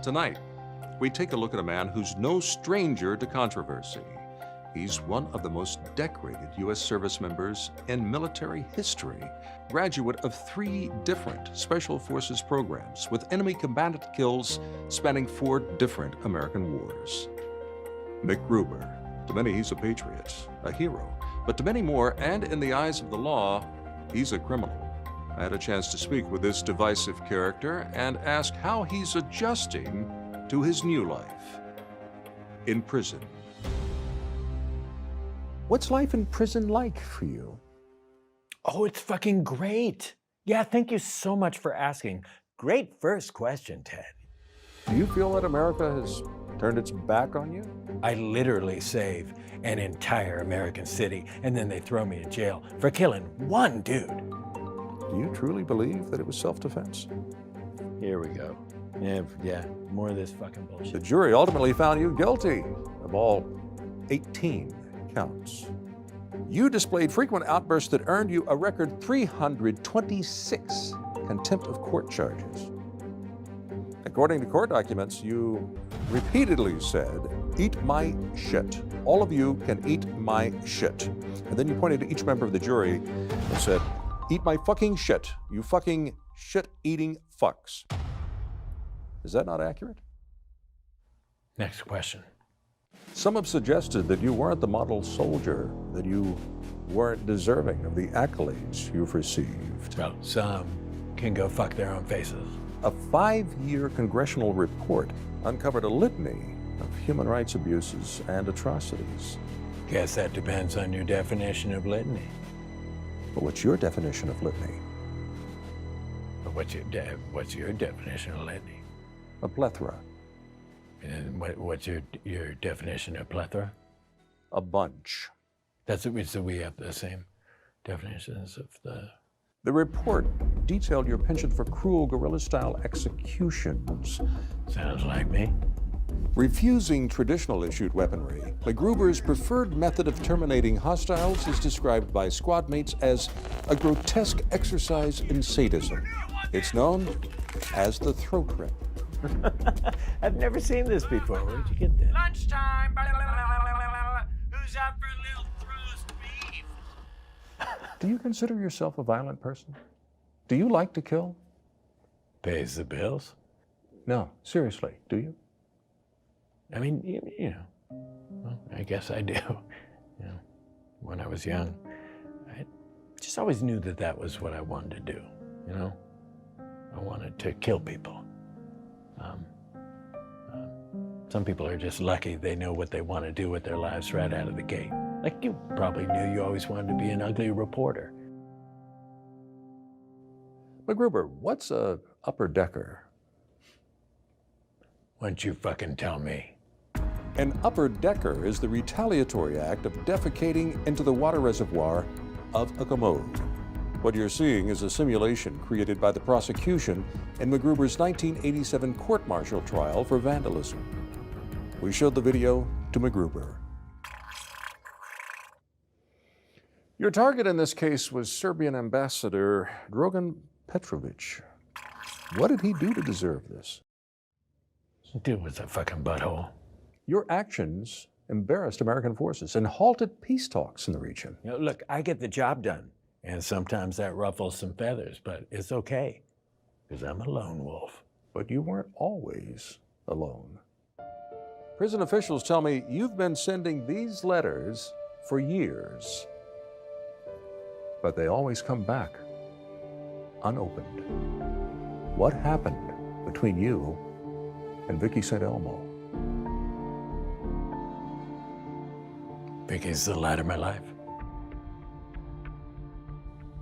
Tonight, we take a look at a man who's no stranger to controversy. He's one of the most decorated U.S. service members in military history, graduate of 3 different Special Forces programs with enemy combatant kills spanning 4 different American wars. MacGruber. To many, he's a patriot, a hero, but to many more, and in the eyes of the law, he's a criminal. I had a chance to speak with this divisive character and ask how he's adjusting to his new life in prison. What's life in prison like for you? Oh, it's fucking great. Yeah, thank you so much for asking. Great first question, Ted. Do you feel that America has turned its back on you? I literally save an entire American city, and then they throw me in jail for killing one dude. Do you truly believe that it was self-defense? Here we go. Yeah, more of this fucking bullshit. The jury ultimately found you guilty of all 18 counts. You displayed frequent outbursts that earned you a record 326 contempt of court charges. According to court documents, you repeatedly said, "Eat my shit. All of you can eat my shit." And then you pointed to each member of the jury and said, "Eat my fucking shit, you fucking shit-eating fucks." Is that not accurate? Next question. Some have suggested that you weren't the model soldier, that you weren't deserving of the accolades you've received. Well, some can go fuck their own faces. A 5-year congressional report uncovered a litany of human rights abuses and atrocities. Guess that depends on your definition of litany. But what's your definition of litany? What's your definition of litany? A plethora. And what's your definition of plethora? A bunch. So we have the same definitions of the... The report detailed your penchant for cruel guerrilla-style executions. Sounds like me. Refusing traditional issued weaponry, MacGruber's preferred method of terminating hostiles is described by squad mates as a grotesque exercise in sadism. It's known as the throat rip. I've never seen this before. Where'd you get that? Lunchtime. Who's out for a little roast beef? Do you consider yourself a violent person? Do you like to kill? Pays the bills. No, seriously, do you? I mean, you know, well, I guess I do. You know, when I was young, I just always knew that that was what I wanted to do, you know? I wanted to kill people. Some people are just lucky they know what they want to do with their lives right out of the gate. Like you probably knew you always wanted to be an ugly reporter. MacGruber, what's a upper decker? Why don't you fucking tell me? An upper decker is the retaliatory act of defecating into the water reservoir of a commode. What you're seeing is a simulation created by the prosecution in MacGruber's 1987 court-martial trial for vandalism. We showed the video to MacGruber. Your target in this case was Serbian Ambassador Dragan Petrovic. What did he do to deserve this? Dude was a fucking butthole. Your actions embarrassed American forces and halted peace talks in the region. You know, look, I get the job done. And sometimes that ruffles some feathers, but it's okay, because I'm a lone wolf. But you weren't always alone. Prison officials tell me you've been sending these letters for years, but they always come back unopened. What happened between you and Vicki St. Elmo? Vicki's the light of my life.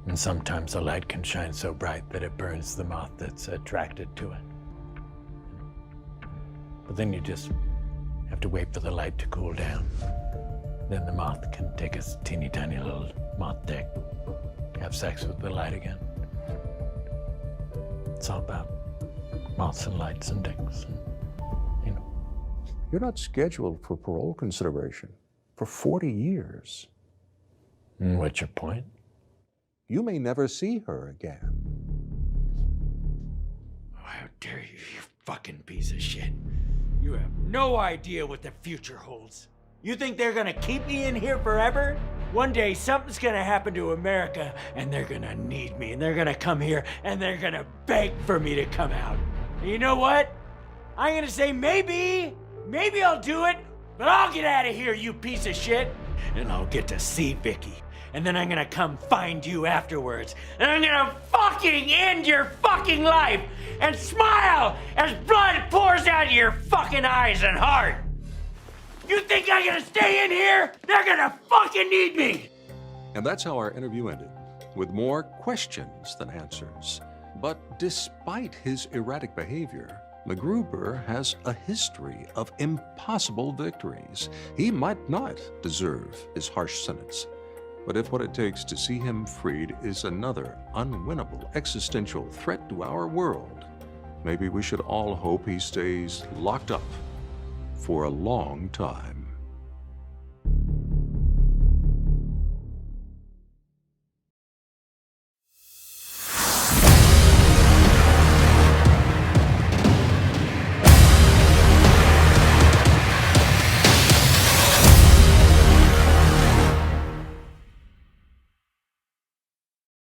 And sometimes the light can shine so bright that it burns the moth that's attracted to it. But then you just have to wait for the light to cool down. Then the moth can take its teeny tiny little moth dick, have sex with the light again. It's all about moths and lights and dicks, and, you know. You're not scheduled for parole consideration. for 40 years. What's your point? You may never see her again. Oh, how dare you, you fucking piece of shit. You have no idea what the future holds. You think they're gonna keep me in here forever? One day something's gonna happen to America and they're gonna need me and they're gonna come here and they're gonna beg for me to come out. And you know what? I'm gonna say maybe I'll do it, but I'll get out of here, you piece of shit. And I'll get to see Vicki. And then I'm gonna come find you afterwards. And I'm gonna fucking end your fucking life and smile as blood pours out of your fucking eyes and heart. You think I'm gonna stay in here? They're gonna fucking need me! And that's how our interview ended, with more questions than answers. But despite his erratic behavior, MacGruber has a history of impossible victories. He might not deserve his harsh sentence. But if what it takes to see him freed is another unwinnable existential threat to our world, maybe we should all hope he stays locked up for a long time.